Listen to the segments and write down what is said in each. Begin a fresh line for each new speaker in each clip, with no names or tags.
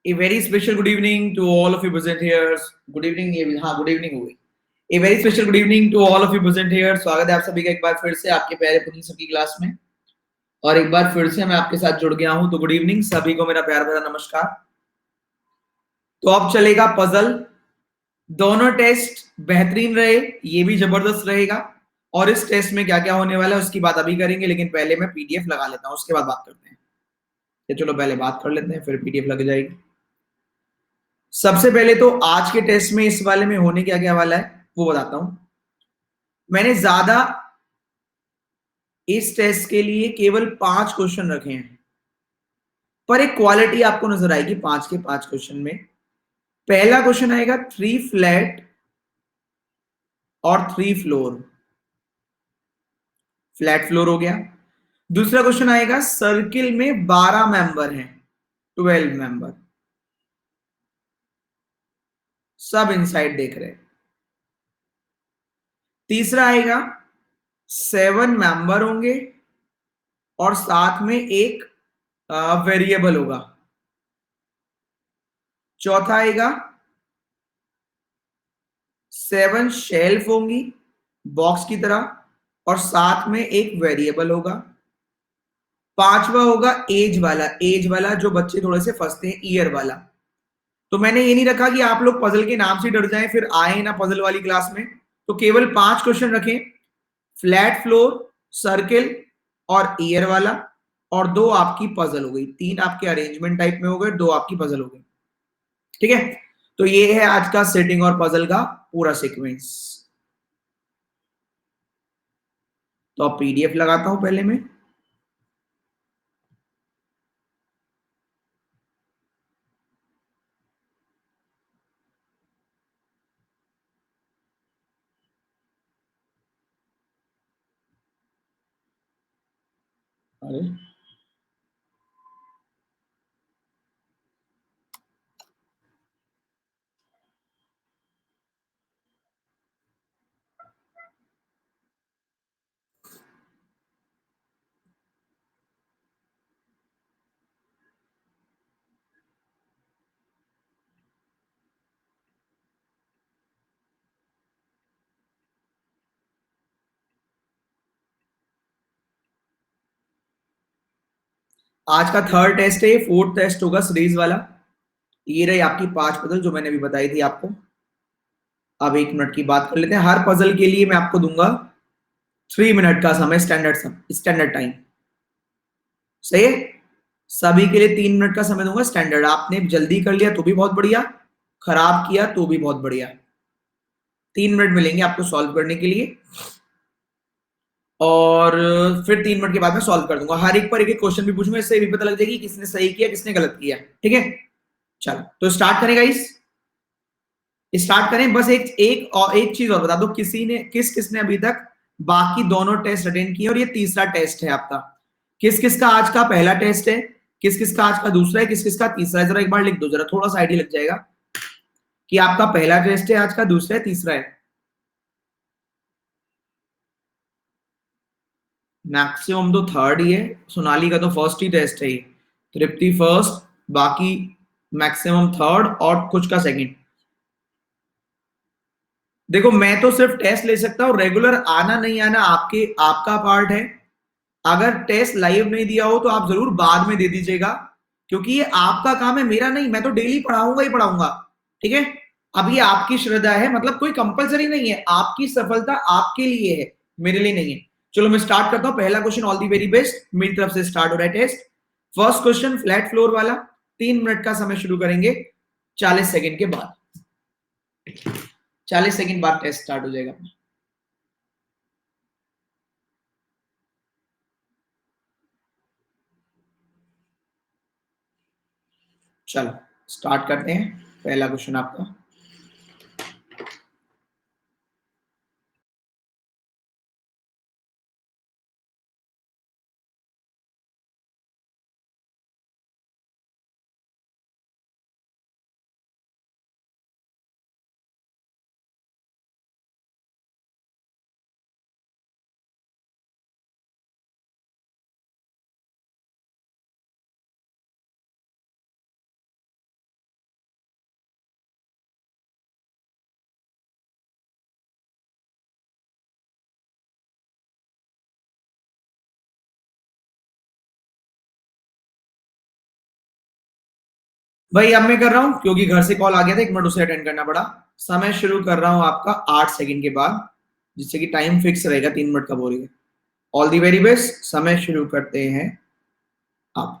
A very special good evening to all of you present here. Good evening, हाँ good evening हो गई. A very special good evening to all of you present here. स्वागत है आप सभी का एक बार फिर से आपके प्यारे पुनीत सर की क्लास में. और एक बार फिर से मैं आपके साथ जुड़ गया हूं. तो गुड इवनिंग सभी को, मेरा प्यार भरा नमस्कार. तो अब चलेगा पजल. दोनों टेस्ट बेहतरीन रहे, ये भी जबरदस्त रहेगा. और इस टेस्ट में क्या क्या होने वाला है उसकी बात अभी करेंगे, लेकिन पहले मैं पीडीएफ लगा लेता हूं, उसके बाद बात करते हैं. चलो पहले बात कर लेते हैं, फिर पीडीएफ लग जाएगी. सबसे पहले तो आज के टेस्ट में इस वाले में होने क्या क्या वाला है वो बताता हूं. मैंने ज्यादा इस टेस्ट के लिए केवल 5 क्वेश्चन रखे हैं, पर एक क्वालिटी आपको नजर आएगी 5 के 5 क्वेश्चन में. पहला क्वेश्चन आएगा 3 फ्लैट और 3 फ्लोर. फ्लैट फ्लोर हो गया. दूसरा क्वेश्चन आएगा सर्किल में 12 मेंबर हैं, 12 मेंबर, सब इनसाइड देख रहे हैं. तीसरा आएगा 7 मेंबर होंगे और साथ में एक वेरिएबल होगा. चौथा आएगा 7 शेल्फ होंगी बॉक्स की तरह और साथ में एक वेरिएबल होगा. पांचवा होगा एज वाला जो बच्चे थोड़े से फंसते हैं, ईयर वाला. तो मैंने ये नहीं रखा कि आप लोग पजल के नाम से डर जाएं फिर आए ना पजल वाली क्लास में. तो केवल 5 क्वेश्चन रखें. फ्लैट फ्लोर, सर्किल और ईयर वाला, और 2 आपकी पजल हो गई. 3 आपके अरेंजमेंट टाइप में हो गए, 2 आपकी पजल हो गई. ठीक है. तो ये है आज का सेटिंग और पजल का पूरा सीक्वेंस. तो अब पीडीएफ लगाता हूं पहले में. अरे आज का थर्ड टेस्ट है, फोर्थ टेस्ट होगा सीरीज वाला. ये रही आपकी 5 पजल जो मैंने अभी बताई थी आपको. अब 1 मिनट की बात कर लेते हैं. हर पजल के लिए मैं आपको दूंगा 3 मिनट का समय, स्टैंडर्ड टाइम. सही है. सभी के लिए 3 मिनट का समय दूंगा स्टैंडर्ड. आपने जल्दी कर लिया तो भी बहुत बढ़िया, खराब किया तो भी बहुत बढ़िया. 3 मिनट मिलेंगे आपको सॉल्व करने के लिए, और फिर 3 मिनट के बाद मैं सॉल्व कर दूंगा. हर एक पर एक एक क्वेश्चन भी पूछूंगा, इससे भी पता लग जाएगी किसने सही किया किसने गलत किया. ठीक है. चलो तो स्टार्ट करें गाइस. स्टार्ट करें. बस एक चीज और बता दो, किसने अभी तक बाकी दोनों टेस्ट अटेंड किए और ये तीसरा टेस्ट है आपका. किस किस का आज का पहला टेस्ट है, किस किस का आज का दूसरा है, किस किस का तीसरा है. जरा एक बार लिख दो, जरा थोड़ा सा आइडिया लग जाएगा कि आपका पहला टेस्ट है आज का, दूसरा है, तीसरा है. मैक्सिमम तो थर्ड ही है. सोनाली का तो फर्स्ट ही टेस्ट है ये. तृप्ति फर्स्ट, बाकी मैक्सिमम थर्ड और कुछ का सेकंड. देखो मैं तो सिर्फ टेस्ट ले सकता हूं, रेगुलर आना नहीं आना आपका पार्ट है. अगर टेस्ट लाइव नहीं दिया हो तो आप जरूर बाद में दे दीजिएगा, क्योंकि ये आपका काम है, मेरा नहीं. मैं तो डेली पढ़ाऊंगा ही पढ़ाऊंगा. ठीक है. अब ये आपकी श्रद्धा है, मतलब कोई कंपलसरी नहीं है. आपकी सफलता आपके लिए है, मेरे लिए नहीं है. चलो मैं स्टार्ट करता हूं. पहला question, all the very best, मेरी तरफ से स्टार्ट हो रहा है test. First question flat floor वाला. 3 मिनट का समय शुरू करेंगे 40 सेकेंड के बाद. 40 सेकेंड बाद टेस्ट स्टार्ट हो जाएगा. चलो स्टार्ट करते हैं. पहला क्वेश्चन आपका. भाई अब मैं कर रहा हूं क्योंकि घर से कॉल आ गया था, 1 मिनट उसे अटेंड करना पड़ा। समय शुरू कर रहा हूं आपका 8 सेकंड के बाद, जिससे कि टाइम फिक्स रहेगा, 3 मिनट का बोलिए। ऑल दी वेरी बेस्ट, समय शुरू करते हैं आप।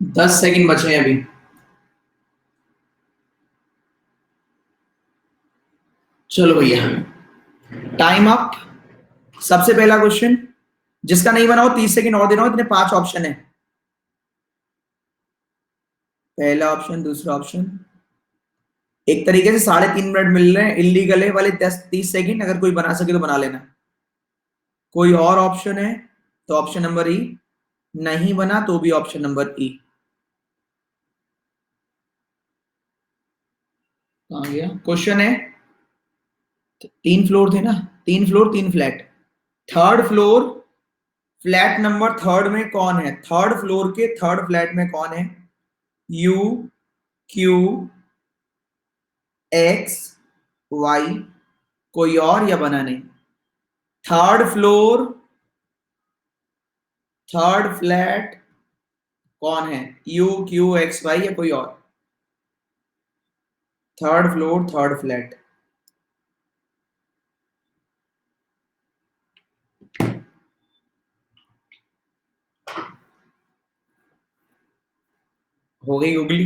दस सेकंड बचे हैं अभी। चलो भैया, टाइम अप। सबसे पहला क्वेश्चन, जिसका नहीं बना हो 30 सेकंड और देना हो, इतने 5 ऑप्शन है। पहला ऑप्शन, दूसरा ऑप्शन, एक तरीके से 3.5 मिनट मिल रहे हैं। इलीगल है वाले 10-30 सेकंड, अगर कोई बना सके तो बना लेना। कोई और ऑप्शन है तो ऑप्शन नंबर ई, नहीं बना तो भी ऑप्शन नंबर ई। कहां गया क्वेश्चन? है 3 फ्लोर थे ना, 3 floor 3 flat. Third floor, flat number third में कौन है? थर्ड फ्लोर के थर्ड फ्लैट में कौन है? यू, क्यू, एक्स, वाई, कोई और या बना नहीं? थर्ड फ्लोर, थर्ड फ्लैट कौन है? यू, क्यू, एक्स, वाई या कोई और? Third floor third flat. हो गई उगली।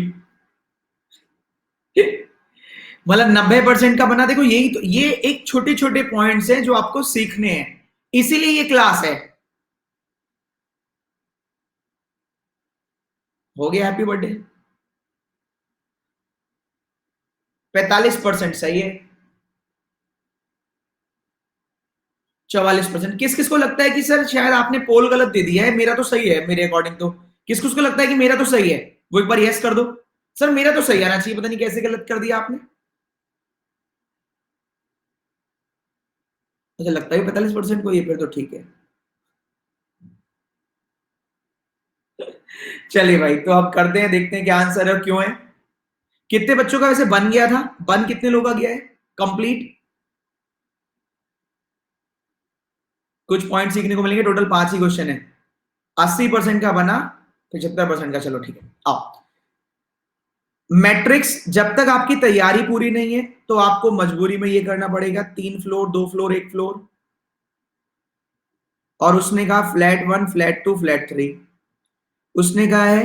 मतलब 90% का बना। देखो यही तो, ये एक छोटे छोटे पॉइंट्स हैं जो आपको सीखने हैं, इसीलिए ये क्लास है। हो गया, हैप्पी बर्थडे। 45% सही है। 44%। किस किस को लगता है कि सर शायद आपने पोल गलत दे दिया है? मेरा तो सही है मेरे अकॉर्डिंग तो। किस किस को लगता है कि मेरा तो सही है, वो एक बार यस कर दो। सर मेरा तो सही आना चाहिए, पता नहीं कैसे गलत कर दिया आपने। अच्छा, लगता है 45% को, ये फिर तो ठीक है। चलिए भाई, तो अब करते हैं, देखते हैं क्या आंसर है और क्यों है। कितने बच्चों का वैसे बन गया था, बन कितने लोगों का गया है कंप्लीट? कुछ पॉइंट सीखने को मिलेंगे। टोटल 5 ही क्वेश्चन है। 80% का बना, 75% का। चलो ठीक है, आओ। मैट्रिक्स, जब तक आपकी तैयारी पूरी नहीं है तो आपको मजबूरी में ये करना पड़ेगा, 3 फ्लोर, 2 फ्लोर, 1 फ्लोर। और उसने कहा फ्लैट 1, फ्लैट 2, फ्लैट 3। उसने कहा है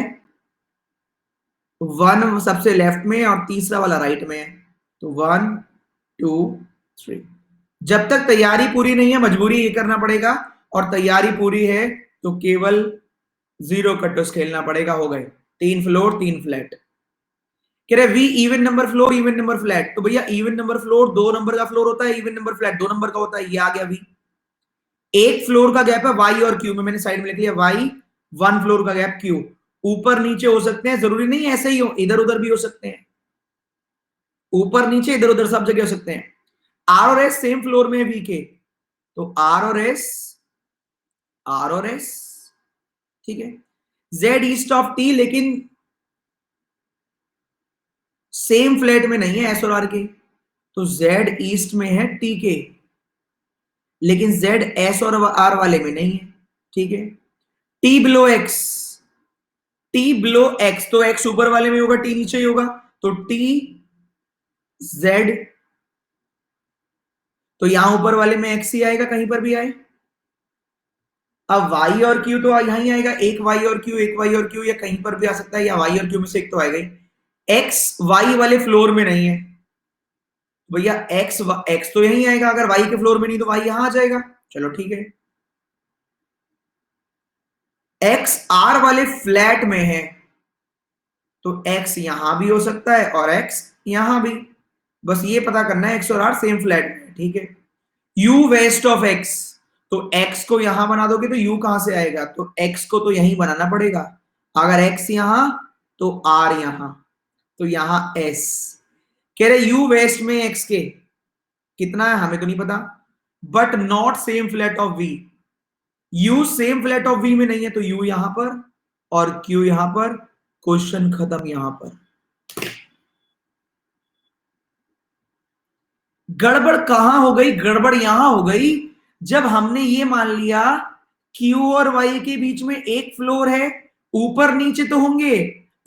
1 सबसे लेफ्ट में और तीसरा वाला राइट में है। तो 1, 2, 3। जब तक तैयारी पूरी नहीं है मजबूरी ये करना पड़ेगा, और तैयारी पूरी है तो केवल 0 कटोस खेलना पड़ेगा। हो गए 3 फ्लोर, 3 फ्लैट। कह रहे V even number floor, even number flat. तो भैया इवन नंबर फ्लोर 2 नंबर का फ्लोर होता है, इवन नंबर फ्लैट 2 नंबर का होता है। ये आ गया वी। एक फ्लोर का गैप है वाई और क्यू में, मैंने साइड में लिख लिया वाई। 1 फ्लोर का गैप क्यू। ऊपर नीचे हो सकते हैं, जरूरी नहीं ऐसे ही हो, इधर उधर भी हो सकते हैं। ऊपर नीचे इधर उधर सब जगह हो सकते हैं। आर और एस सेम फ्लोर में है वी के, तो आर और एस ठीक है। जेड ईस्ट ऑफ टी, लेकिन सेम फ्लैट में नहीं है एस और आर के, तो जेड ईस्ट में है टी के, लेकिन जेड एस और आर वाले में नहीं है। ठीक है। T below x, T below x, तो एक्स ऊपर वाले में होगा, टी नीचे ही होगा। तो टी जेड, तो यहां ऊपर वाले में एक्स ही आएगा, कहीं पर भी आए। अब वाई और क्यू तो यहां ही आएगा, एक वाई और क्यू, एक वाई और क्यू, या कहीं पर भी आ सकता है, या वाई और क्यू में से एक तो आएगा ही। एक्स वाई वाले फ्लोर में नहीं है भैया, एक्स एक्स तो यहीं आएगा, अगर वाई के फ्लोर में नहीं तो वाई यहां आ जाएगा। चलो ठीक है। एक्स आर वाले फ्लैट में है, तो एक्स यहां भी हो सकता है और एक्स यहां भी। बस ये पता करना है एक्स और आर सेम फ्लैट में। ठीक है। यू वेस्ट ऑफ एक्स, तो एक्स को यहां बना दोगे तो यू कहां से आएगा, तो एक्स को तो यहीं बनाना पड़ेगा। अगर एक्स यहां तो आर यहां, तो यहां एस। कह रहे यू वेस्ट में एक्स के कितना है हमें तो नहीं पता, but not same flat of V. U same flat of V में नहीं है, तो यू यहां पर और क्यू यहां पर। क्वेश्चन खत्म यहां पर। गड़बड़ कहां हो गई, गड़बड़ यहां हो गई जब हमने ये मान लिया क्यू और वाई के बीच में एक फ्लोर है, ऊपर नीचे तो होंगे,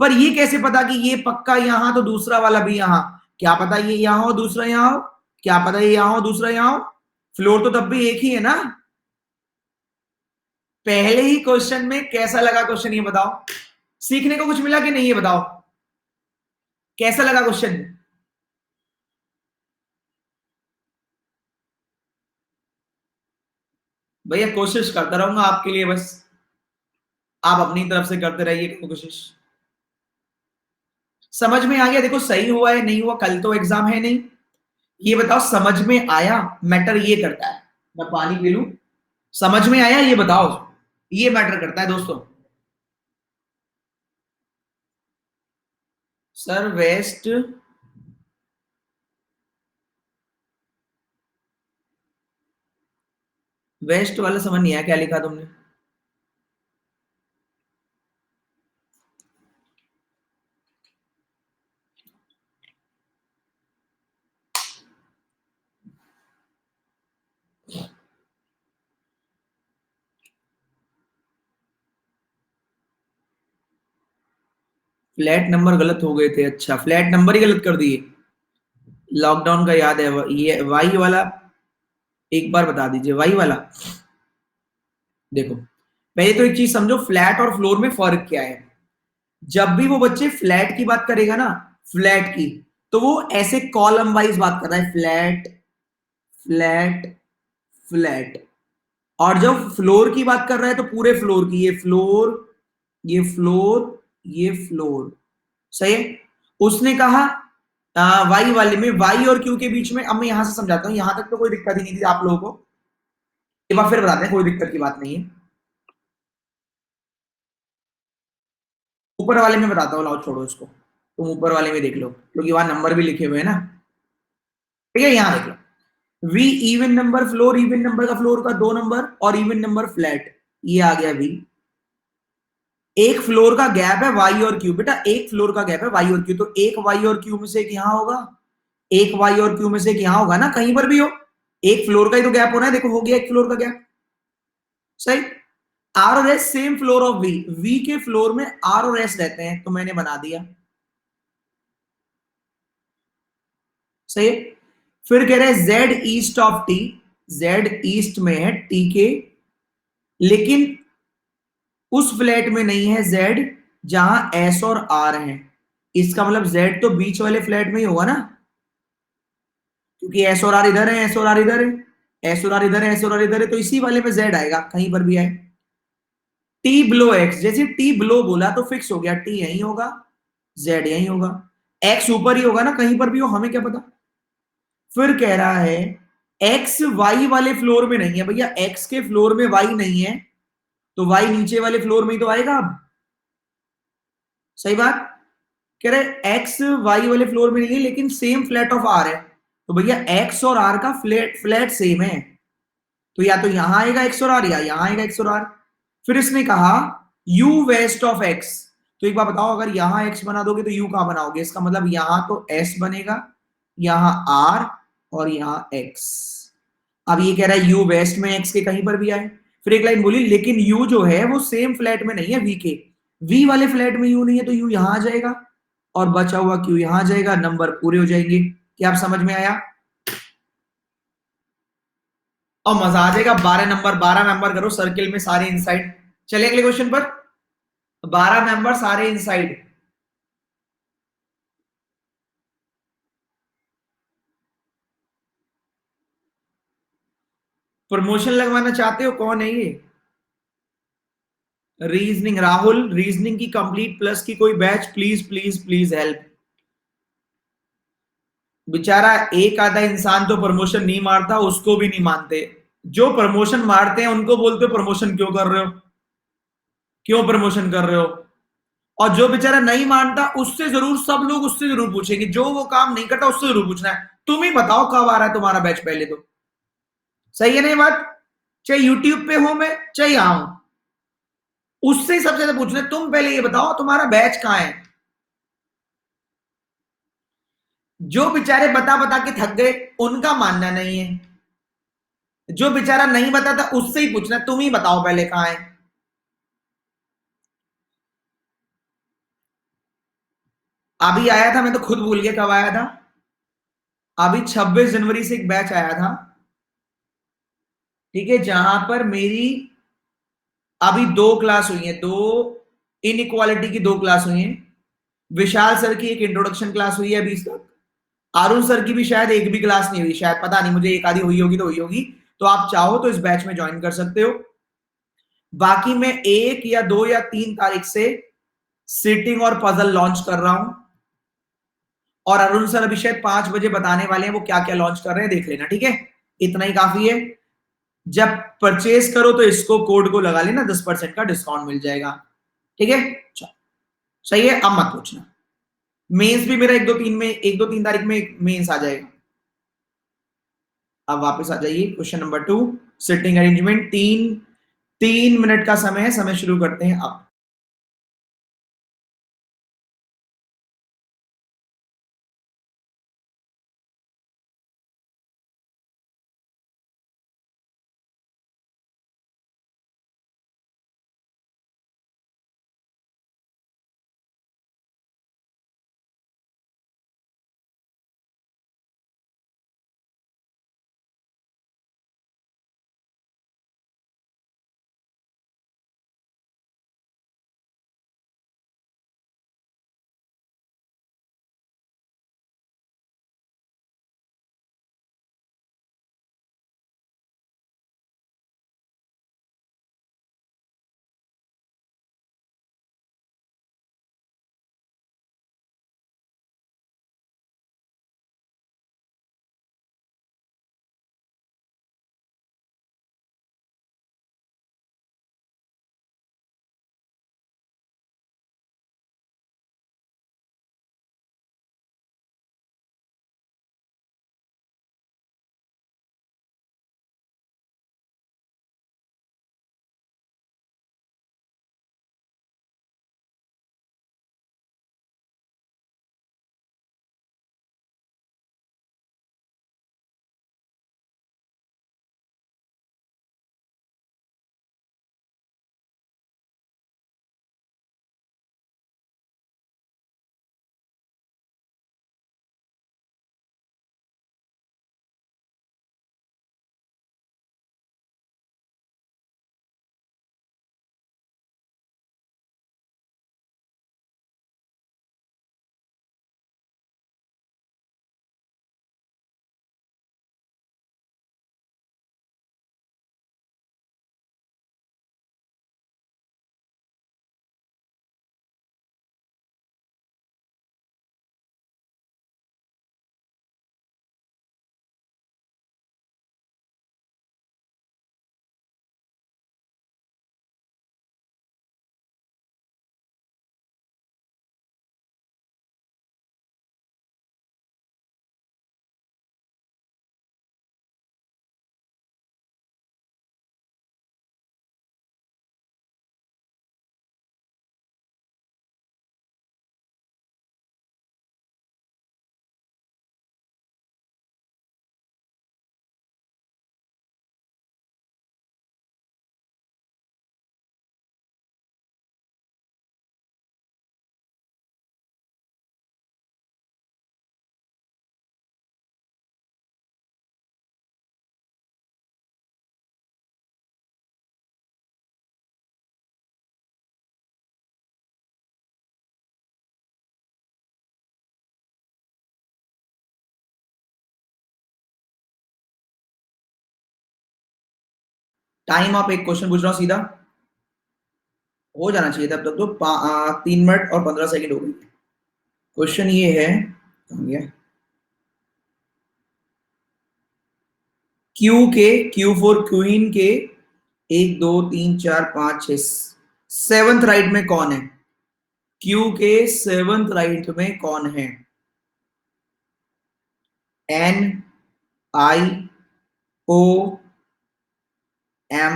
पर ये कैसे पता कि ये पक्का यहां तो दूसरा वाला भी यहां। क्या पता ये यहां हो दूसरा यहां हो, क्या पता ये यहां हो दूसरा यहां हो। फ्लोर तो तब भी एक ही है ना। पहले ही क्वेश्चन में कैसा लगा क्वेश्चन, ये बताओ। सीखने को कुछ मिला कि नहीं, ये बताओ कैसा लगा क्वेश्चन। भैया कोशिश करता रहूंगा आपके लिए, बस आप अपनी तरफ से करते रहिए कोशिश। समझ में आ गया? देखो सही हुआ है नहीं हुआ, कल तो एग्जाम है नहीं। ये बताओ समझ में आया, मैटर ये करता है। मैं पानी पी लूं। समझ में आया ये बताओ, ये मैटर करता है दोस्तों। सर वेस्ट, वेस्ट वाला समझ नहीं आया क्या लिखा तुमने। फ्लैट नंबर गलत हो गए थे, अच्छा फ्लैट नंबर ही गलत कर दिए। लॉकडाउन का याद है ये वाई वाला, एक बार बता दीजिए वाई वाला। देखो पहले तो एक चीज समझो, फ्लैट और फ्लोर में फर्क क्या है। जब भी वो बच्चे फ्लैट की बात करेगा ना, फ्लैट की, तो वो ऐसे कॉलम वाइज बात कर रहा है, फ्लैट फ्लैट फ्लैट। और जब फ्लोर की बात कर रहा है तो पूरे फ्लोर की, ये फ्लोर, ये फ्लोर, ये फ्लोर। सही है। उसने कहा वाई वाले में, वाई और क्यू के बीच में, अब मैं यहां से समझाता हूं, यहां तक तो कोई दिक्कत ही नहीं थी आप लोगों को। एक बार फिर बताते हैं, कोई दिक्कत की बात नहीं है। ऊपर वाले में बताता हूँ, लाओ छोड़ो इसको, तुम ऊपर वाले में देख लो क्योंकि वहां नंबर भी लिखे हुए हैं ना। ठीक है, यहां देख लो। वी even number floor, even number का फ्लोर का 2 नंबर, और इवन नंबर फ्लैट, ये आ गया वी। एक फ्लोर का गैप है वाई और क्यू, बेटा एक फ्लोर का गैप है वाई और क्यू, तो एक वाई और क्यू में से एक यहां होगा, एक वाई और क्यू में से एक यहां होगा ना, कहीं पर भी हो, एक फ्लोर का ही तो गैप होना है, देखो हो गया एक फ्लोर का गैप, सही। आर और S same floor of V, V के फ्लोर में आर और एस रहते हैं, तो मैंने बना दिया, सही है। फिर कह रहे हैं Z east of T, Z east में है टी के, लेकिन उस फ्लैट में नहीं है जेड जहां एस और आर है, इसका मतलब जेड तो बीच वाले फ्लैट में ही होगा ना, क्योंकि एस और आर इधर है, एस और आर इधर है, एस और आर इधर है, एस और आर इधर है, तो इसी वाले में जेड आएगा कहीं पर भी आए। टी बिलो एक्स, जैसे टी बिलो बोला तो फिक्स हो गया, टी यही होगा, जेड यही होगा, एक्स ऊपर ही होगा ना, कहीं पर भी हो, हमें क्या पता। फिर कह रहा है एक्स वाई वाले फ्लोर में नहीं है, भैया एक्स के फ्लोर में वाई नहीं है, तो वाई नीचे वाले फ्लोर में ही तो आएगा अब, सही बात। कह रहे एक्स वाई वाले फ्लोर में नहीं है लेकिन सेम फ्लैट ऑफ आर है, तो भैया एक्स और आर का फ्लैट फ्लैट सेम है, तो या तो यहां आएगा एक्स और आर या यहां आएगा एक्स और आर। फिर इसने कहा u वेस्ट ऑफ x, तो एक बार बताओ अगर यहां x बना दोगे तो u कहां बनाओगे, इसका मतलब यहां तो s बनेगा, यहां r और यहां x। अब ये कह रहा है u वेस्ट में x के कहीं पर भी आए, फिर एक लाइन बोली लेकिन u जो है वो सेम फ्लैट में नहीं है v के, v वाले फ्लैट में u नहीं है, तो u यहां आ जाएगा और बचा हुआ q यहां आ जाएगा, नंबर पूरे हो जाएंगे। क्या आप समझ में आया? और मजा आ जाएगा, 12 नंबर, 12 मेंबर करो सर्किल में सारे इनसाइड। चलिए अगले क्वेश्चन पर, 12 मेंबर सारे इनसाइड। प्रमोशन लगवाना चाहते हो? कौन है ये? रीजनिंग, राहुल रीजनिंग की कंप्लीट प्लस की कोई batch, please please please help. बेचारा एक आधा इंसान तो प्रमोशन नहीं मारता, उसको भी नहीं मानते, जो प्रमोशन मारते हैं उनको बोलते हो प्रमोशन क्यों कर रहे हो, क्यों प्रमोशन कर रहे हो। और जो बेचारा नहीं मानता उससे जरूर, सब लोग उससे जरूर पूछेंगे, जो वो काम नहीं करता उससे जरूर पूछना है, तुम ही बताओ कब आ रहा है तुम्हारा बैच पहले तो, सही है नहीं बात? चाहे यूट्यूब पे हो मैं, चाहे यहां हूं, उससे ही सबसे ज्यादा पूछना है, तुम पहले ये बताओ तुम्हारा बैच कहां है। जो बेचारे बता बता के थक गए उनका मानना नहीं है, जो बेचारा नहीं बताता उससे ही पूछना, तुम ही बताओ पहले कहां है। अभी आया था, मैं तो खुद भूल गया कब आया था, अभी 26 जनवरी से एक बैच आया था, ठीक है, जहां पर मेरी अभी दो क्लास हुई है, दो इनइक्वालिटी की दो क्लास हुई है, विशाल सर की एक इंट्रोडक्शन क्लास हुई है अभी तक, अरुण सर की भी शायद एक भी क्लास नहीं हुई, शायद पता नहीं मुझे, एक आधी हुई होगी तो हुई होगी, तो आप चाहो तो इस बैच में ज्वाइन कर सकते हो। बाकी मैं 1 या 2 या 3 तारीख से सीटिंग और पजल लॉन्च कर रहा हूं, और अरुण सर अभी शायद 5 बजे बताने वाले हैं वो क्या क्या लॉन्च कर रहे हैं, देख लेना, ठीक है, इतना ही काफी है। जब परचेज करो तो इसको कोड को लगा लेना, 10% का डिस्काउंट मिल जाएगा, ठीक है। चलो, सही है, अब मत पूछना। मेंस भी मेरा 1 2 3 तारीख में मेंस आ जाएगा। अब वापस आ जाइए, question number 2, sitting arrangement, 3 3 minute का समय है, समय शुरू करते हैं अब। टाइम आप एक क्वेश्चन पूछ रहा हूँ सीधा, हो जाना चाहिए तब तक तो 3 मिनट और 15 सेकंड हो गई। क्वेश्चन ये है, क्यू फॉर क्वीन के 1 2 3 4 5 6 सेवंथ राइट में कौन है? क्यू के सेवंथ राइट में कौन है? N, I, O, M,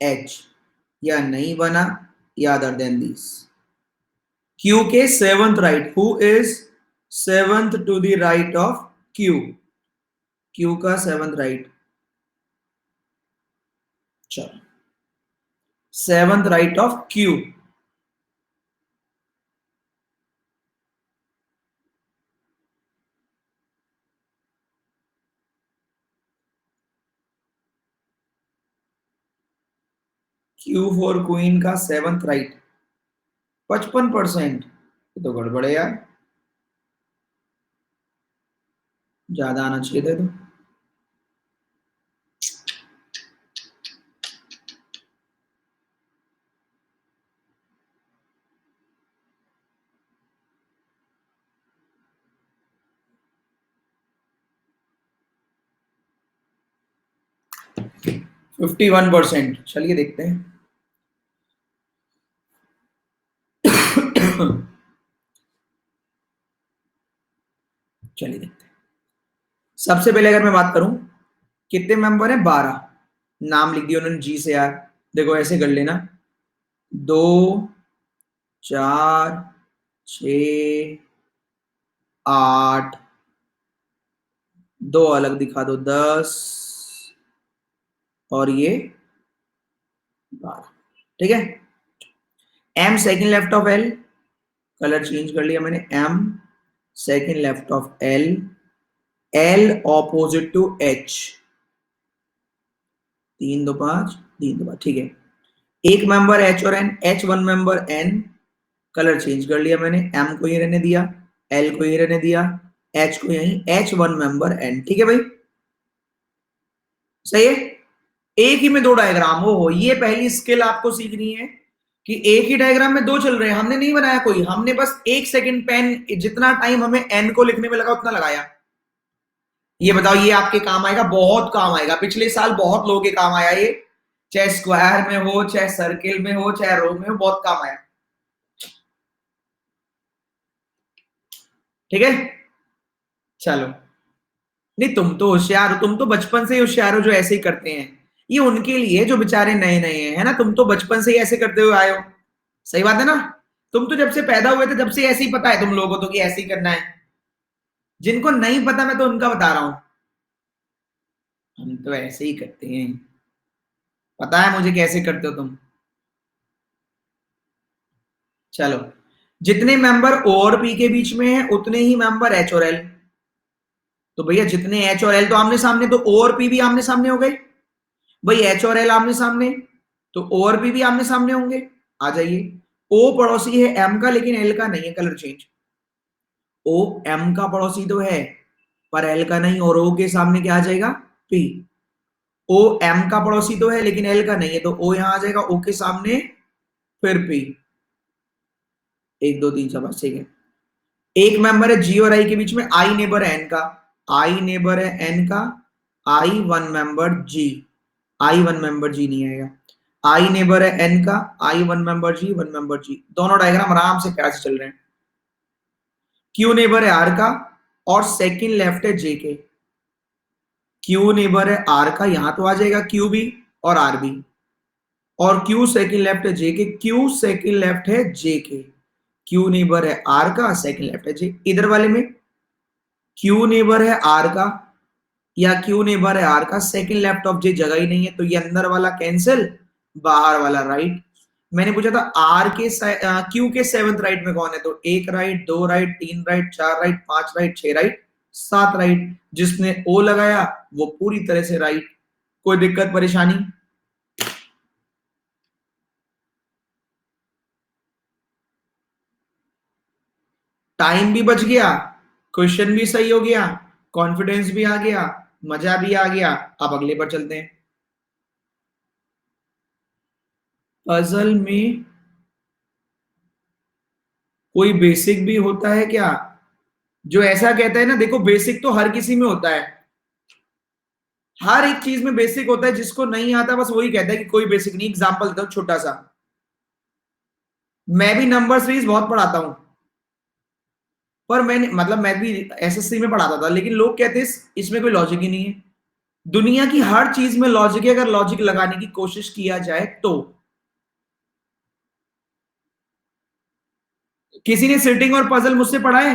H, या नहीं बना, या अदर देन दिस। क्यू के seventh right, who is seventh to the right of Q? Q का सेवंथ राइट, चलो seventh right of Q. Q for queen का सेवंथ राइट 55%, ये तो गड़बड़ है यार, ज्यादा आना चाहिए था। तो 51%, चलिए देखते हैं। चलिए देखते हैं। सबसे पहले अगर मैं बात करूं, कितने मेंबर हैं? 12। नाम लिख दिया उन्होंने जी से यार, देखो ऐसे कर लेना, 2 4 6 8, 2 अलग दिखा दो, 10, और ये 12। ठीक है। M second left of L, colour change कर लिया मैंने, M second left of L, L opposite to H, 3 2 5, 3 2 5, ठीक है। एक मेंबर एच और N, H one member N, colour change कर लिया मैंने, एम को ही रहने दिया, एल को ही रहने दिया, एच को यही, एच वन मेंबर एन। ठीक है भाई, सही है। एक ही में 2 डायग्राम हो, ये पहली स्किल आपको सीखनी है कि एक ही डायग्राम में 2 चल रहे हैं। हमने नहीं बनाया कोई, हमने बस 1 सेकंड पेन, जितना टाइम हमें एन को लिखने में लगा उतना लगाया। ये बताओ, ये आपके काम आएगा? बहुत काम आएगा, पिछले साल बहुत लोगों के काम आया ये, चाहे स्क्वायर में हो, चाहे सर्किल में हो, चाहे रो में हो, बहुत काम आया। ठीक है, चलो। नहीं, तुम तो होशियार हो, तुम तो बचपन से ही होशियार हो जो ऐसे ही करते हैं। ये उनके लिए जो बेचारे नए नए हैं, है ना, तुम तो बचपन से ही ऐसे करते हुए आए हो। सही बात है ना? तुम तो जब से पैदा हुए थे, जब से ऐसे ही पता है तुम लोगों को तो कि ऐसे ही करना है। जिनको नहीं पता, मैं तो उनका बता रहा हूं, हम तो ऐसे ही करते हैं। पता है मुझे कैसे करते हो तुम। चलो, जितने मेंबर ओ और पी के बीच में है उतने ही मेंबर एच और एल। तो भैया जितने एच और एल तो आमने सामने, तो ओ और पी भी आमने सामने हो गए। भाई एच और एल आमने सामने, तो ओ और पी भी आमने सामने होंगे। आ जाइए, ओ पड़ोसी है एम का, लेकिन एल का नहीं है, कलर चेंज। ओ एम का पड़ोसी तो है, पर एल का नहीं, और ओ के सामने क्या आ जाएगा? पी। ओ एम का पड़ोसी तो है लेकिन एल का नहीं है, तो ओ यहां आ जाएगा, ओ के सामने फिर पी। 1 2 3 4 5, ठीक है। एक मेंबर है जी और आई के बीच में, आई नेबर है एन का, आई नेबर है एन का, I one member G, I one member G नहीं आएगा। आई नेबर है एन का, I one member G, one member G, दोनों डायग्राम आराम से प्यार से चल रहे हैं। क्यू नेबर है आर का, और सेकंड लेफ्ट है जे के। क्यू नेबर है आर का, यहां तो आ जाएगा क्यू भी और आर भी, और क्यू सेकंड लेफ्ट है जे के, क्यू सेकंड लेफ्ट है जे के। क्यू नेबर है आर का, सेकंड लेफ्ट है जे। इधर वाले में क्यू नेबर है आर का, या क्यू नेबर है आर का, सेकंड लेफ्ट ऑफ जे जगह ही नहीं है, तो ये अंदर वाला कैंसिल, बाहर वाला राइट। मैंने पूछा था आर के क्यू के सेवंथ राइट में कौन है, तो 1 right, 2 right, 3 right, 4 right, 5 right, 6 right, 7 right. जिसने ओ लगाया वो पूरी तरह से राइट। कोई दिक्कत परेशानी? टाइम भी बच गया, क्वेश्चन भी सही हो गया, कॉन्फिडेंस भी आ गया, मजा भी आ गया। अब अगले पर चलते हैं। पजल में कोई बेसिक भी होता है क्या? जो ऐसा कहता है ना, देखो बेसिक तो हर किसी में होता है, हर एक चीज में बेसिक होता है, जिसको नहीं आता बस वही कहता है कि कोई बेसिक नहीं। एग्जांपल देता हूं छोटा सा, मैं भी नंबर सीरीज बहुत पढ़ाता हूं, पर मैंने मतलब मैं भी एसएससी में पढ़ाता था, लेकिन लोग कहते हैं इसमें कोई लॉजिक ही नहीं है। दुनिया की हर चीज में लॉजिक है, अगर लॉजिक लगाने की कोशिश किया जाए तो। किसी ने सिटिंग और पजल मुझसे पढ़ा है?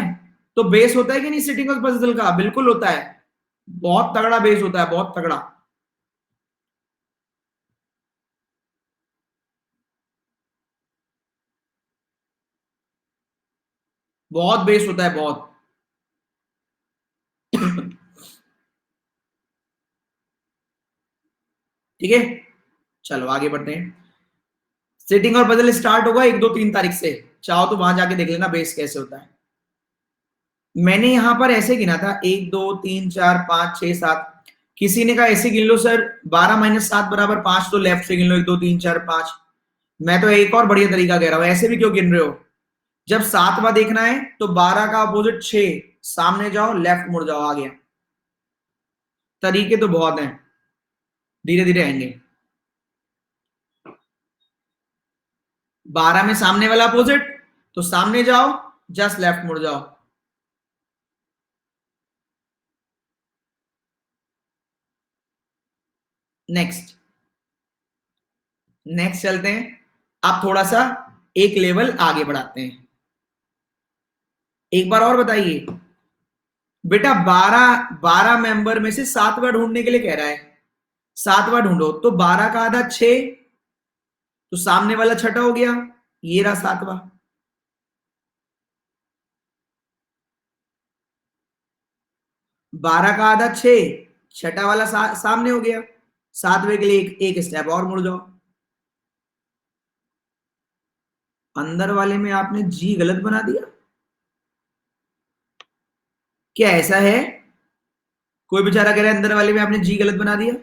तो बेस होता है कि नहीं सिटिंग और पजल का? बिल्कुल होता है, बहुत तगड़ा बेस होता है, बहुत तगड़ा। बहुत बेस होता है, बहुत। ठीक है, चलो आगे बढ़ते हैं। सिटिंग और पजल स्टार्ट होगा 1 2 3 तारीख से, चाहो तो वहां जाके देख लेना बेस कैसे होता है। मैंने यहां पर ऐसे गिना था 1 2 3 4 5 6 7। किसी ने कहा ऐसे गिन लो सर, 12 - 7 = 5, तो लेफ्ट से गिन लो 1 2 3 4 5। मैं तो एक और बढ़िया तरीका कह रहा हूं, ऐसे भी क्यों गिन रहे हो? जब 7वां देखना है तो 12 का अपोजिट 6, सामने जाओ लेफ्ट मुड़ जाओ, आ गया। तरीके तो बहुत हैं, धीरे धीरे आएंगे। 12 में सामने वाला अपोजिट, तो सामने जाओ, जस्ट लेफ्ट मुड़ जाओ। नेक्स्ट, नेक्स्ट चलते हैं। आप थोड़ा सा एक लेवल आगे बढ़ाते हैं। एक बार और बताइए बेटा, 12 मेंबर में से 7वां ढूंढने के लिए कह रहा है। 7वां ढूंढो, तो 12 का आधा 6, तो सामने वाला छठा हो गया, ये रहा 7वां। 12 का आधा 6, छठा वाला सामने हो गया। 7वें के लिए एक स्टेप और मुड़ जाओ। अंदर वाले में आपने जी गलत बना दिया, क्या ऐसा है? कोई बेचारा कह रहा है अंदर वाले में आपने जी गलत बना दिया।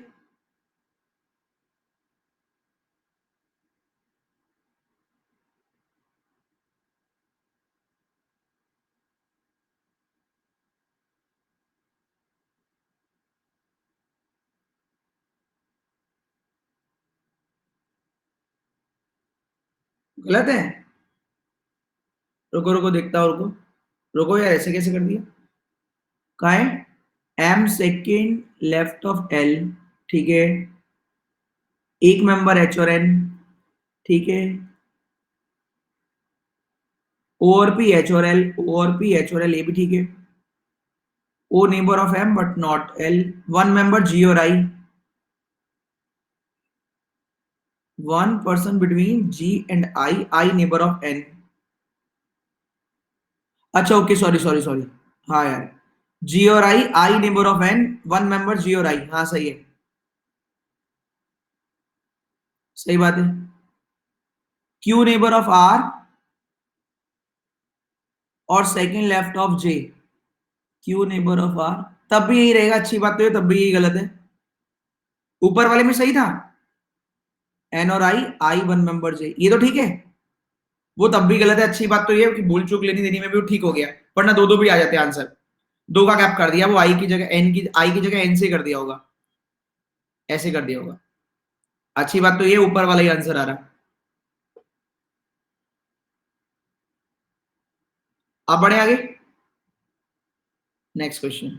गलत है? रुको रुको, देखता हूं, रुको। रुको यार, ऐसे कैसे कर दिया? कहा है M second left of L, ठीक है। एक मेंबर एच और एन, ठीक है। ओ और पी एच और एल, ओ और पी एच और एल, ये भी ठीक है। O neighbour of M but not L. One member G और I, one person between G and I, I neighbour of N. अच्छा ओके, सॉरी सॉरी सॉरी। हाँ यार, जी और I, I neighbour of N, one member G और I, हाँ सही है, सही बात है। क्यू नेबर ऑफ आर और second left of J. Q neighbour of R, तब भी यही रहेगा, अच्छी बात तो है, तब भी यही गलत है। ऊपर वाले में सही था, एन और आई, आई वन मेंबर जे, ये तो ठीक है। वो तब भी गलत है, अच्छी बात तो ये है कि भूल चूक लेनी देनी में भी वो ठीक हो गया, वरना दो दो भी आ जाते आंसर। दो का गैप कर दिया, वो आई की जगह एन की, आई की जगह एन से कर दिया होगा, ऐसे कर दिया होगा। अच्छी बात तो ये ऊपर वाला ही आंसर आ रहा। आप बढ़े आगे। Next question.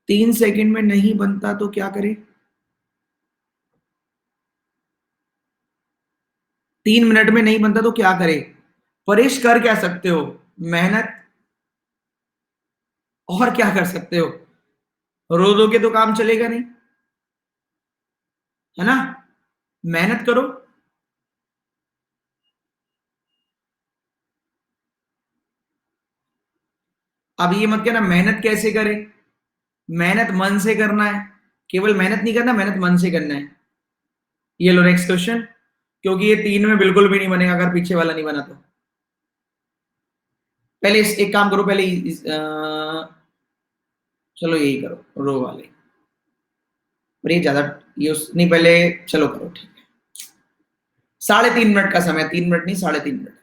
3 सेकंड में नहीं बनता तो क्या करें? 3 मिनट में नहीं बनता तो क्या करें? परेश कर क्या सकते हो? मेहनत, और क्या कर सकते हो? रो दो के तो काम चलेगा नहीं, है ना? मेहनत करो। अब ये मत कहना मेहनत कैसे करें, मेहनत मन से करना है, केवल मेहनत नहीं करना, मेहनत मन से करना है। ये लो नेक्स्ट क्वेश्चन, क्योंकि ये 3 में बिल्कुल भी नहीं बनेगा अगर पीछे वाला नहीं बना तो। पहले एक काम करो, पहले चलो यही करो रो वाले, पर ये ज्यादा, ये नहीं, पहले चलो करो ठीक है। 3.5 मिनट का समय, 3 मिनट नहीं, 3.5 मिनट।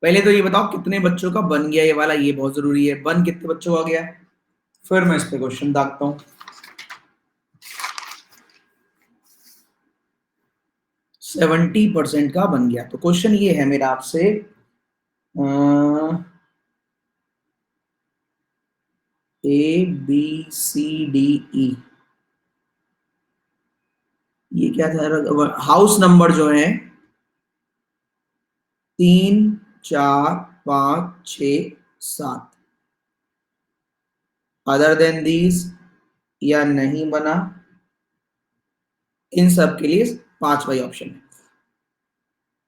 पहले तो ये बताओ कितने बच्चों का बन गया ये वाला, ये बहुत जरूरी है, बन कितने बच्चों का गया, फिर मैं इस पे क्वेश्चन दागता हूँ। 70% का बन गया। तो क्वेश्चन ये है मेरा आपसे, A B C D E, ये क्या था, हाउस नंबर जो है 3, 4, 5, 6, 7, अदर देन दीज या नहीं बना, इन सब के लिए 5 वाई ऑप्शन है।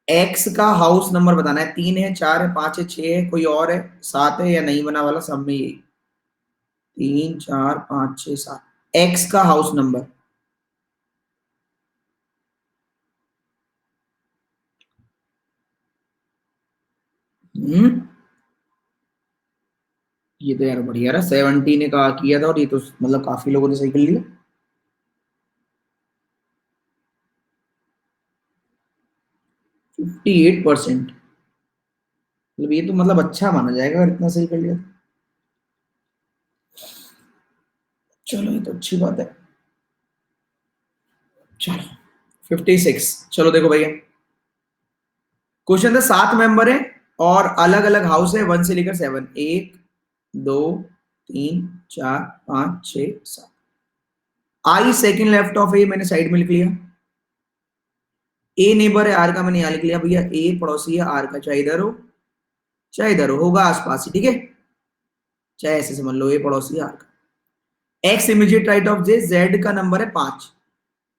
एक्स का हाउस नंबर बताना है। 3 है, 4 है, 5 है, 6 है, कोई और है, 7 है या नहीं बना वाला, सब में यही 3 4 5 6 7 एक्स का हाउस नंबर। हम्म ये तो यार बढ़िया रहा, 70 ने कहा किया था और ये तो मतलब काफी लोगों ने सही कर लिया। 58%, मतलब ये तो मतलब अच्छा माना जाएगा अगर इतना सही कर लिया। चलो ये तो अच्छी बात है। चलो 56, चलो देखो भैया, क्वेश्चन था 7 मेंबर है और अलग अलग हाउस है 1 से लेकर 7, 1 2 3 4 5 6 7। आई सेकंड लेफ्ट ऑफ ए मैंने साइड में लिख लिया। ए नेबर है आर का, मैंने यहां लिख लिया भैया। ए पड़ोसी है आर का, चाहे इधर हो चाहे इधर हो, होगा आसपास ही, ठीक है। चाहे ऐसे समझ लो, ए पड़ोसी है आर का। X immediate right of J, Z का नंबर है 5।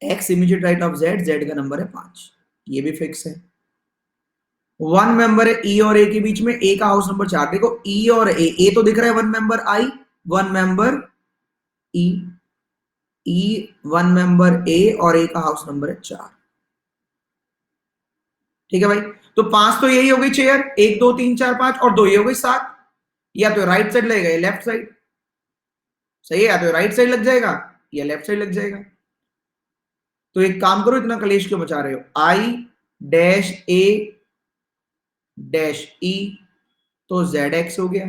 X immediate right of Z, Z का नंबर है 5, ये भी फिक्स है। 1 मेंबर है ई और ए के बीच में, ए का हाउस नंबर 4। देखो ई और ए तो दिख रहा है 1 member I, 1 member E, E 1 member A और ए का हाउस नंबर है 4। ठीक है भाई, तो 5 तो यही हो गई चेयर, 1 2 3 4 5, और 2 ये हो गई 7। या तो राइट साइड लगेगा या लेफ्ट साइड, सही है, या तो राइट साइड लग जाएगा या लेफ्ट साइड लग जाएगा। तो एक काम करो, इतना कलेश क्यों मचा रहे हो, आई डैश ए डैश ई, तो जेड एक्स हो गया,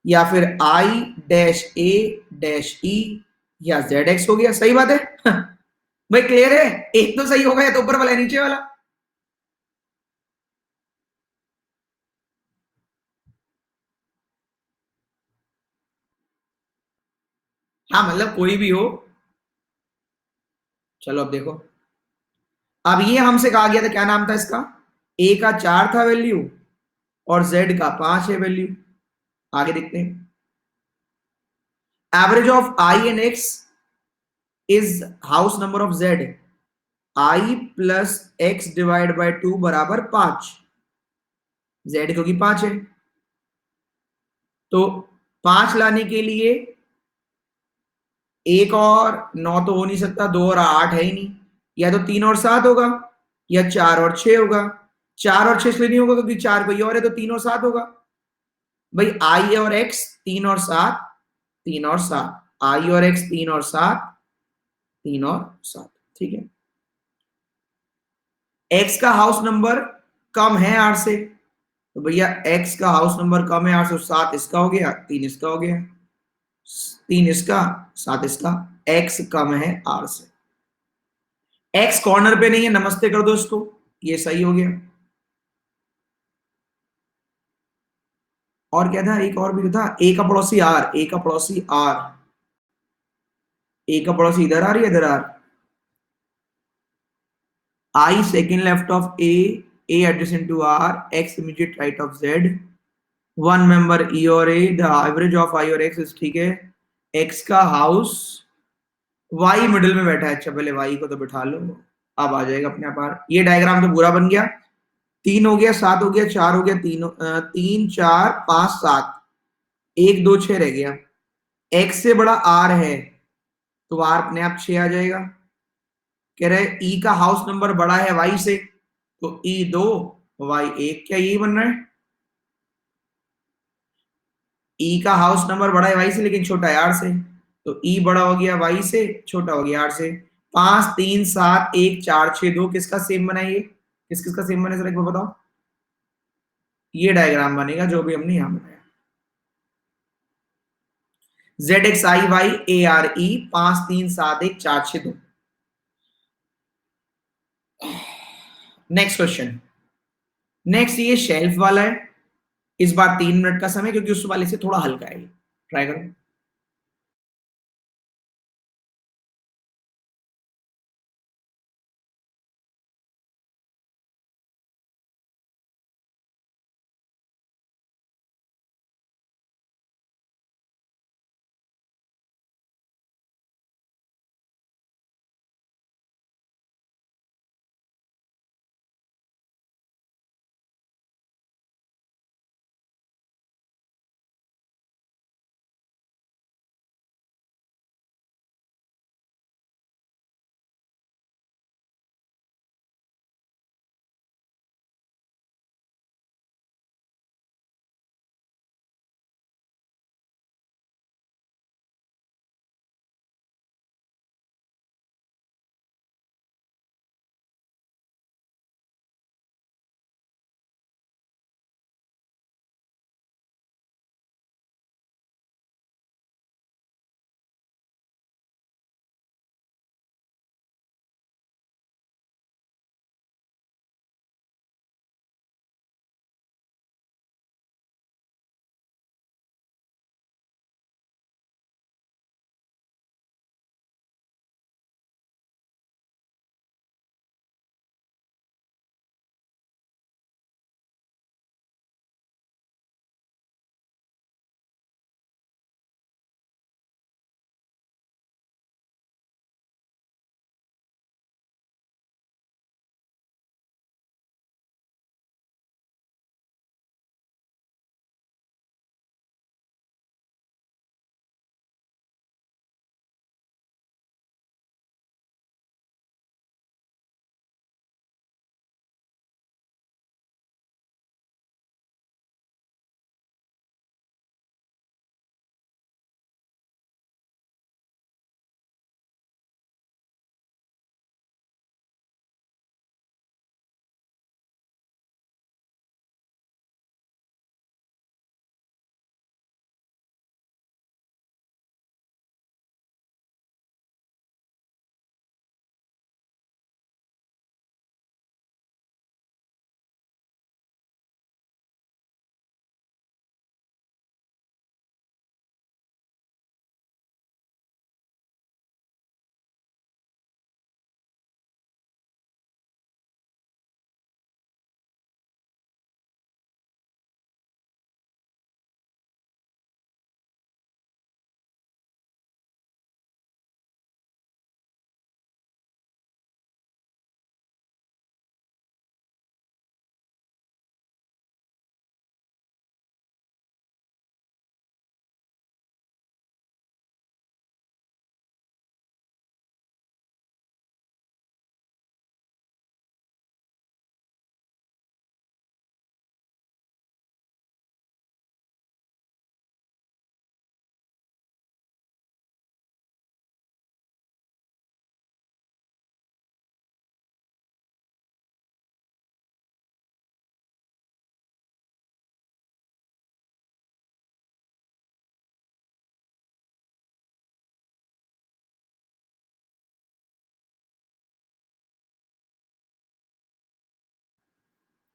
या फिर आई डैश ए डैश ई या जेड एक्स हो गया। सही बात है भाई, क्लियर है, एक तो सही होगा या तो ऊपर वाला नीचे वाला। हाँ मतलब कोई भी हो। चलो अब देखो, अब ये हमसे कहा गया था, क्या नाम था इसका, ए का 4 था वैल्यू और जेड का 5 है वैल्यू। आगे देखते हैं, average of I and x is house number of Z, I plus x divide by 2 बराबर 5। जेड क्योंकि 5 है, तो 5 लाने के लिए एक और 9 तो हो नहीं सकता, 2 और 8 है ही नहीं, या तो 3 और 7 होगा या 4 और 6 होगा। 4 और 6 इसलिए नहीं होगा क्योंकि 4 कोई और है, तो 3 और 7 होगा। भाई आई और एक्स 3 और 7, 3 और 7, आई और एक्स 3 और 7, 3 और 7, ठीक है। एक्स का हाउस नंबर कम है आर से, तो भैया एक्स का हाउस नंबर कम है आर से, 7 इसका हो गया, 3 इसका हो गया, 3 इसका 7 इसका, एक्स कम है आर से। एक्स कॉर्नर पे नहीं है, नमस्ते कर दो इसको, ये सही हो गया। और क्या था, एक और भी तो था, ए का पड़ोसी आर, ए का पड़ोसी आर, ए का पड़ोसी इधर आ रही है, इधर are, I second left of A adjacent to R, X immediate right of Z, one member E और A, the average of I और X is, ठीक है। X का हाउस, Y मिडिल में बैठा है, अच्छा पहले Y को तो बिठा लो, अब आ जाएगा अपने आप। ये डायग्राम तो पूरा बन गया, 3 हो गया, 7 हो गया, 4 हो गया, 3 4 5 7, 1 2 6 रह गया। X से बड़ा R है तो R अपने आप 6 आ जाएगा। कह रहे ई का हाउस नंबर बड़ा है वाई से, तो ई 2 वाई 1, क्या यही बन रहा है। ई का हाउस नंबर बड़ा है वाई से लेकिन छोटा है आर से, तो ई बड़ा हो गया वाई से, छोटा हो गया आर से। 5 3 7 1 4 6 2 किसका सेम बना है, ये किस किसका सेम बना है, जरा एक बार बताओ। ये डायग्राम बनेगा जो भी हमने यहां बनाया, Z X I Y A R E, 5 3 7 1 4 6 2। Next question, next ये शेल्फ वाला है, इस बार 3 मिनट का समय क्योंकि उस वाले से थोड़ा हल्का है, ट्राई करो।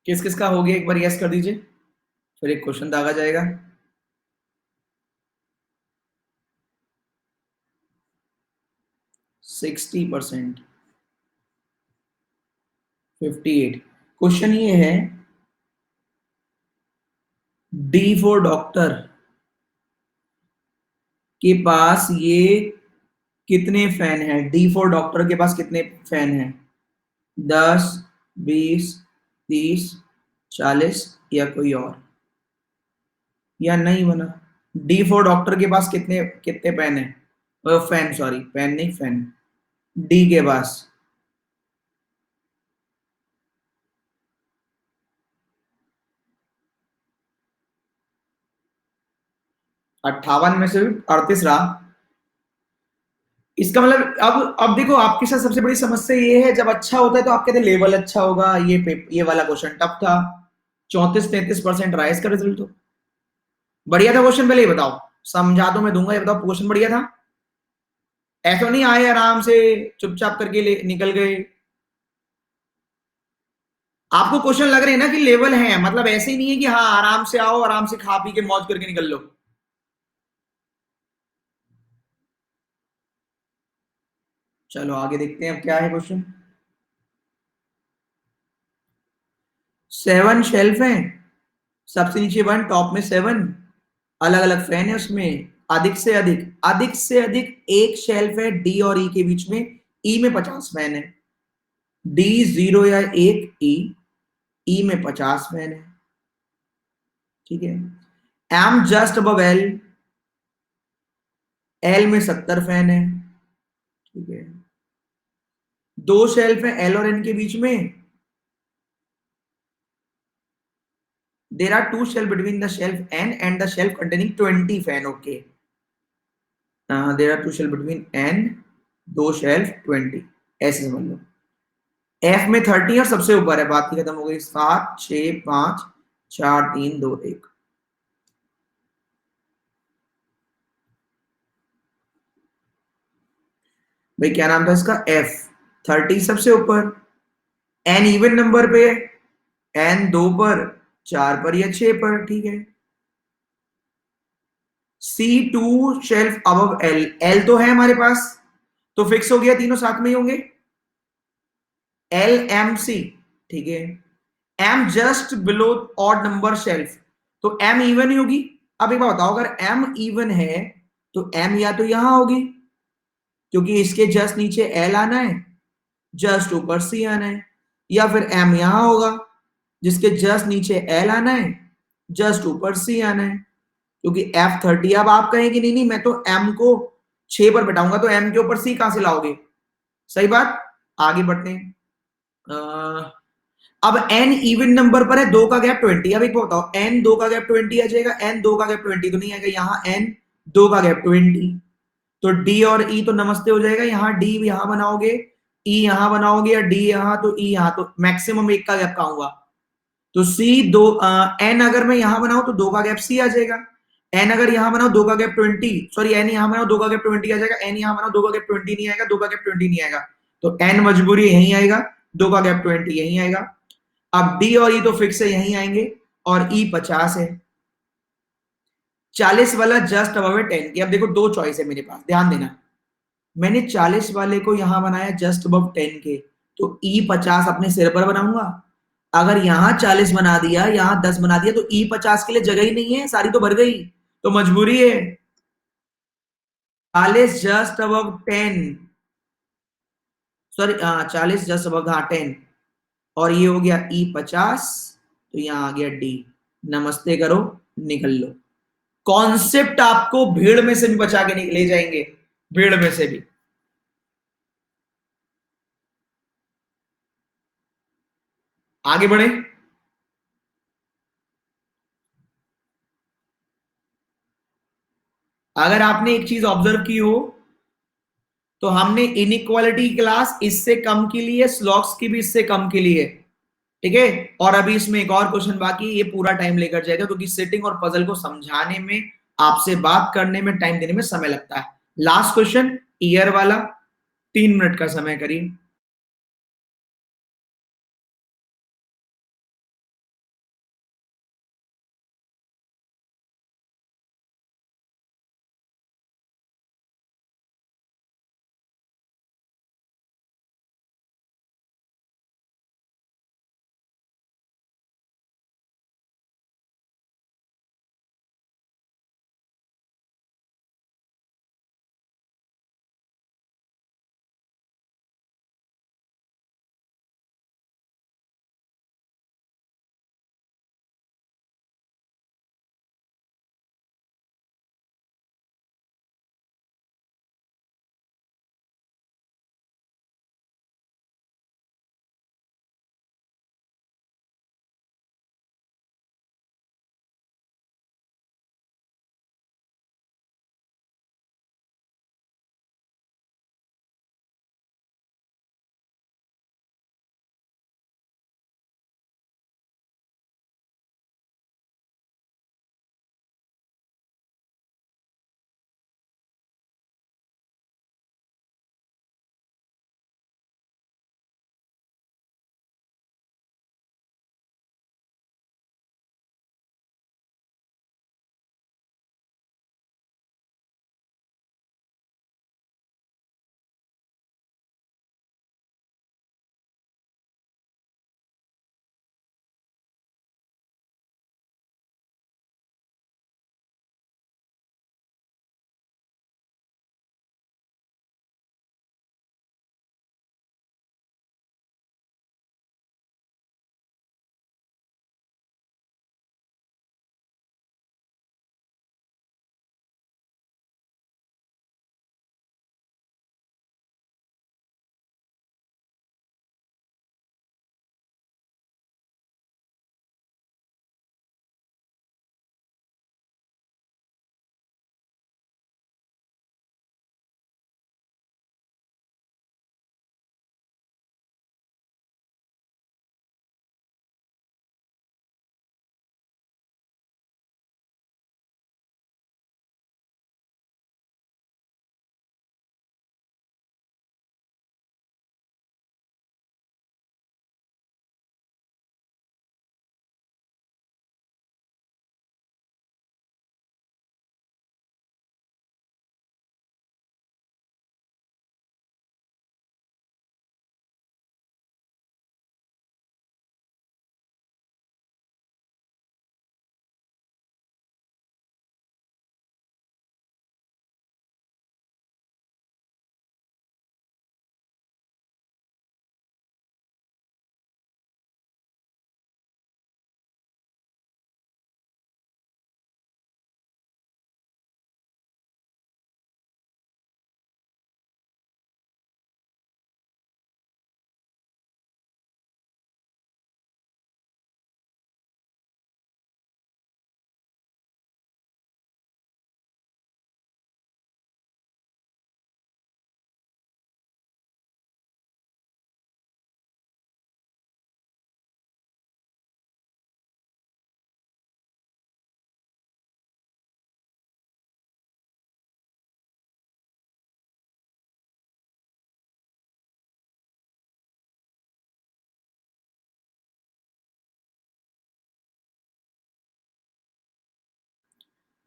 किस किस का हो गया एक बार यस कर दीजिए, फिर एक क्वेश्चन दागा जाएगा। 60%, 58। क्वेश्चन ये है, डी फॉर डॉक्टर के पास ये कितने फैन है? डी फॉर डॉक्टर के पास कितने फैन है? 10, 20, 30, 40 या कोई और? या नहीं बना? डी फॉर डॉक्टर के पास कितने कितने पेन है? फैन, सॉरी पेन नहीं, फैन। डी के पास 58 में से 38 रहा। इसका मतलब अब देखो, आपके साथ सबसे बड़ी समस्या ये है, जब अच्छा होता है तो आप कहते हैं लेवल अच्छा होगा, ये वाला क्वेश्चन टफ था। 34-33% रहा इसका रिजल्ट। तो बढ़िया था क्वेश्चन, पहले ये बताओ, समझा तो मैं दूंगा, ये बताओ क्वेश्चन बढ़िया था? ऐसा नहीं आए आराम से चुपचाप करके निकल गए। आपको क्वेश्चन लग रहे हैं ना कि लेवल है, मतलब ऐसे ही नहीं है कि हाँ आराम से आओ, आराम से खा पी के मौज करके निकल लो। चलो आगे देखते हैं अब क्या है क्वेश्चन। 7 शेल्फ हैं, सबसे नीचे 1, टॉप में 7, अलग अलग फैन है उसमें। अधिक से अधिक एक शेल्फ है डी और ई के बीच में, ई में 50 फैन है। डी 0 या 1, ई में 50 फैन है। ठीक है। M just above L, L में 70 फैन है। ठीक है। दो शेल्फ है एल और एन के बीच में, there are two shelf between the shelf n and the shelf containing 20 fan. Okay, there are two shelf between n, दो शेल्फ 20, ऐसे समझ लो। एफ में 30 और सबसे ऊपर है, बात ही खत्म हो गई। 7, 6, 5, 4, 3, 2, 1। भाई क्या नाम था इसका? एफ। 30 सबसे ऊपर, एन इवन नंबर पे, एन 2 पर, 4 पर या 6 पर। ठीक है। C2 shelf above L, L तो है हमारे पास, तो फिक्स हो गया, तीनों साथ में ही होंगे। L M C. ठीक है। M just below odd number shelf, तो एम इवन ही होगी। अब एक बात बताओ, अगर एम इवन है तो एम या तो यहां होगी, क्योंकि इसके जस्ट नीचे एल आना है, जस्ट ऊपर सी आना है, या फिर एम यहां होगा, जिसके जस्ट नीचे एल आना है, जस्ट ऊपर सी आना है, क्योंकि F30। अब आप कहेंगे नहीं नहीं मैं तो एम को 6 पर बैठाऊंगा, तो एम के ऊपर सी कहां से लाओगे? सही बात। आगे बढ़ते हैं। अब n इवन नंबर पर है, दो का गैप 20। अब एक बताओ, n दो का गैप 20 आ जाएगा, n दो का गैप 20 तो नहीं आएगा, यहाँ n दो का गैप 20, तो d और e तो नमस्ते हो जाएगा। यहाँ d यहां बनाओगे, e यहां बनाओगे, या d यहां तो e यहां, तो मैक्सिमम एक का गैप कहां होगा? तो c दो, n अगर मैं यहां बनाऊं तो दो का गैप c आ जाएगा। n अगर यहां बनाओ दो का गैप 20, सॉरी n यहां बनाओ दो का गैप 20 आ जाएगा, n यहां बनाओ दो का गैप 20 नहीं आएगा, दो का गैप 20 नहीं आएगा, तो n मजबूरी यहीं आएगा, दो का गैप 20 यहीं आएगा। अब डी और ई तो फिक्स है, यहीं आएंगे, और ई 50 है। 40 वाला जस्ट अबव है 10 की। अब देखो दो चॉइस है मेरे पास, ध्यान देना। मैंने 40 वाले को यहां बनाया जस्ट अबव 10 के, तो ई 50 अपने सिर पर बनाऊंगा। अगर यहां 40 बना दिया, यहां 10 बना दिया, तो ई 50 के लिए जगह ही नहीं है, सारी तो भर गई, तो मजबूरी है 40 just above 10, sorry 40 just above, हाँ 10, और ये हो गया ई 50, तो यहां आ गया डी। नमस्ते करो, निकल लो। कॉन्सेप्ट आपको भीड़ में से भी बचा के ले जाएंगे, भीड़ में से भी। आगे बढ़े। अगर आपने एक चीज ऑब्जर्व की हो, तो हमने इनइक्वालिटी क्लास इससे कम की ली है, स्लॉक्स की भी इससे कम की ली है। ठीक है। और अभी इसमें एक और क्वेश्चन बाकी है, ये पूरा टाइम लेकर जाएगा, क्योंकि सेटिंग और पजल को समझाने में, आपसे बात करने में, टाइम देने में समय लगता है। लास्ट क्वेश्चन ईयर वाला, 3 मिनट का समय करिए।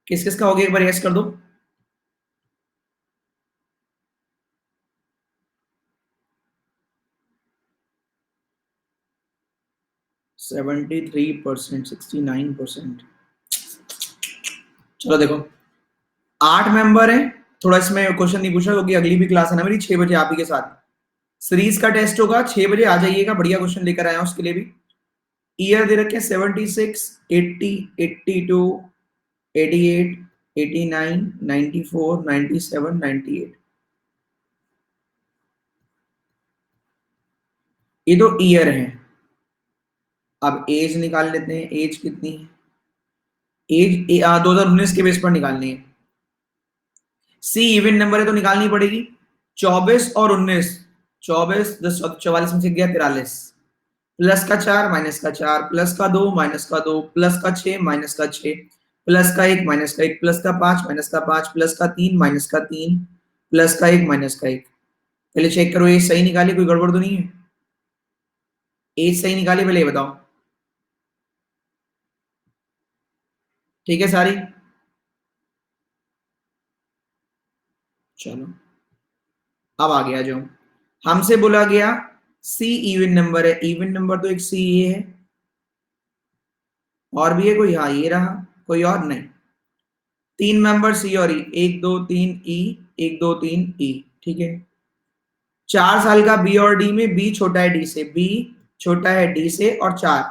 किस किस का हो गया एक बार यस कर दो। 73%, 69%। चलो देखो 8 मेंबर है, थोड़ा इसमें क्वेश्चन नहीं पूछा क्योंकि अगली भी क्लास है ना मेरी 6 बजे आप ही के साथ। सीरीज का टेस्ट होगा 6 बजे, आ जाइएगा, बढ़िया क्वेश्चन लेकर आया हूं उसके लिए भी। ईयर दे रखे 76, 80, 82, 88, 89, 94, 97, 98। ये तो ईयर है। अब एज निकाल लेते हैं, एज कितनी है। एज 2019 के बेस पर निकालनी है। सी इवन नंबर है तो निकालनी पड़ेगी। 24 और 19, 24 10 44 में से गया 43, प्लस का 4 माइनस का 4 प्लस का 2 माइनस का 2 प्लस का 6 माइनस का 6 प्लस का 1 माइनस का 1 प्लस का 5 माइनस का 5 प्लस का 3 माइनस का 3 प्लस का 1 माइनस का 1। पहले चेक करो ये सही निकाली, कोई गड़बड़ तो नहीं है। एज सही निकाली, पहले ये बताओ। ठीक है सारी। चलो अब आगे आ जाओ। हमसे बोला गया सी इवन नंबर है, इवन नंबर तो एक सी ये है, और भी है कोई, हाँ ये रहा, कोई और नहीं। 3 मेंबर सी और ई, 1 2 3 ई, 1 2 3 ई, ठीक है। 4 साल का बी और डी में बी छोटा है डी से, बी छोटा है डी से और 4,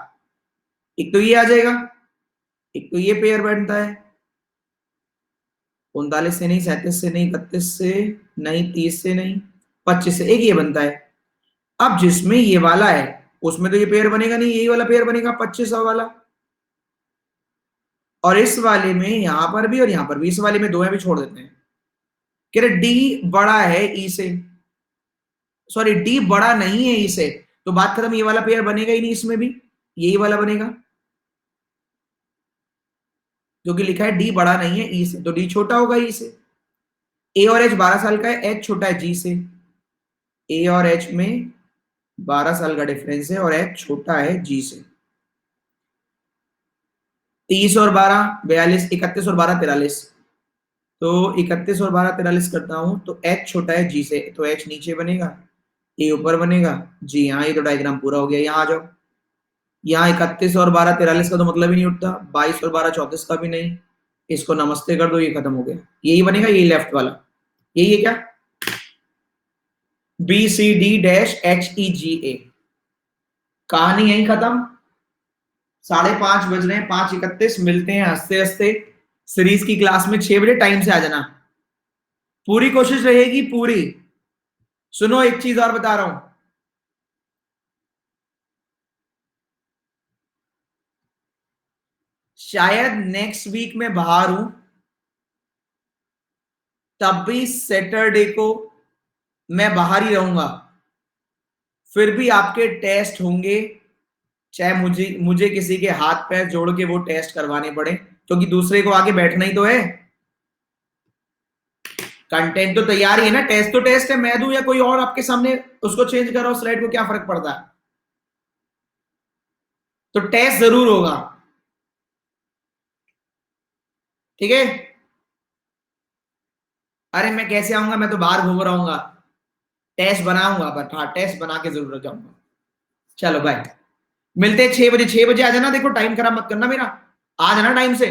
एक तो ये आ जाएगा, एक तो ये पेयर बनता है। 39 से नहीं, 37 से नहीं, 31 से नहीं, 30 से नहीं, 25 से, एक ये बनता है। अब जिसमें ये वाला है उसमें तो ये पेयर बनेगा नहीं, यही वाला पेयर बनेगा 25 वाला। और इस वाले में यहां पर भी और यहां पर भी, इस वाले में दो है भी छोड़ देते हैं। कह रहे डी बड़ा है ई से, सॉरी डी बड़ा नहीं है ई से, तो बात खत्म, ये वाला पेयर बनेगा ही नहीं, इसमें भी यही वाला बनेगा क्योंकि लिखा है डी बड़ा नहीं है ई से, तो डी छोटा होगा ई से। ए और एच 12 साल का है, एच छोटा है जी से, ए और एच में 12 साल का डिफरेंस है और एच छोटा है जी से। 30 और 12 42, 31 और 12 43, तो 31 और 12 43 करता हूं तो एच छोटा है जी से, तो एच नीचे बनेगा, ए ऊपर बनेगा जी। हाँ ये तो डायग्राम पूरा हो गया। यहाँ आ जाओ, यहाँ 31 और 12 43 का तो मतलब ही नहीं उठता, 22 और 12 34 का भी नहीं, इसको नमस्ते कर दो, ये खत्म हो गया, यही बनेगा, यही लेफ्ट वाला, यही है क्या, B C D dash H E G A. कहानी यही खत्म। 5:30 बज रहे हैं, 5:31, मिलते हैं हंसते हंसते सीरीज की क्लास में 6 बजे, टाइम से आ जाना, पूरी कोशिश रहेगी पूरी। सुनो एक चीज और बता रहा हूं, शायद नेक्स्ट वीक में बाहर हूं, तब भी सैटरडे को मैं बाहर ही रहूंगा, फिर भी आपके टेस्ट होंगे, चाहे मुझे मुझे किसी के हाथ पैर जोड़ के वो टेस्ट करवाने पड़े, क्योंकि दूसरे को आगे बैठना ही तो है। कंटेंट तो तैयार ही है ना, टेस्ट तो टेस्ट है, मैं दूं या कोई और आपके सामने, उसको चेंज करो स्लाइड को, क्या फर्क पड़ता है, तो टेस्ट जरूर होगा, ठीक है। अरे मैं कैसे आऊंगा, मैं तो बाहर घूम रहा हूँ, टेस्ट बनाऊंगा, बट हाँ टेस्ट बना के जरूर जाऊंगा। चलो बाय, मिलते हैं 6 बजे, 6 बजे आ जाना, देखो टाइम खराब मत करना मेरा, आ जाना टाइम से।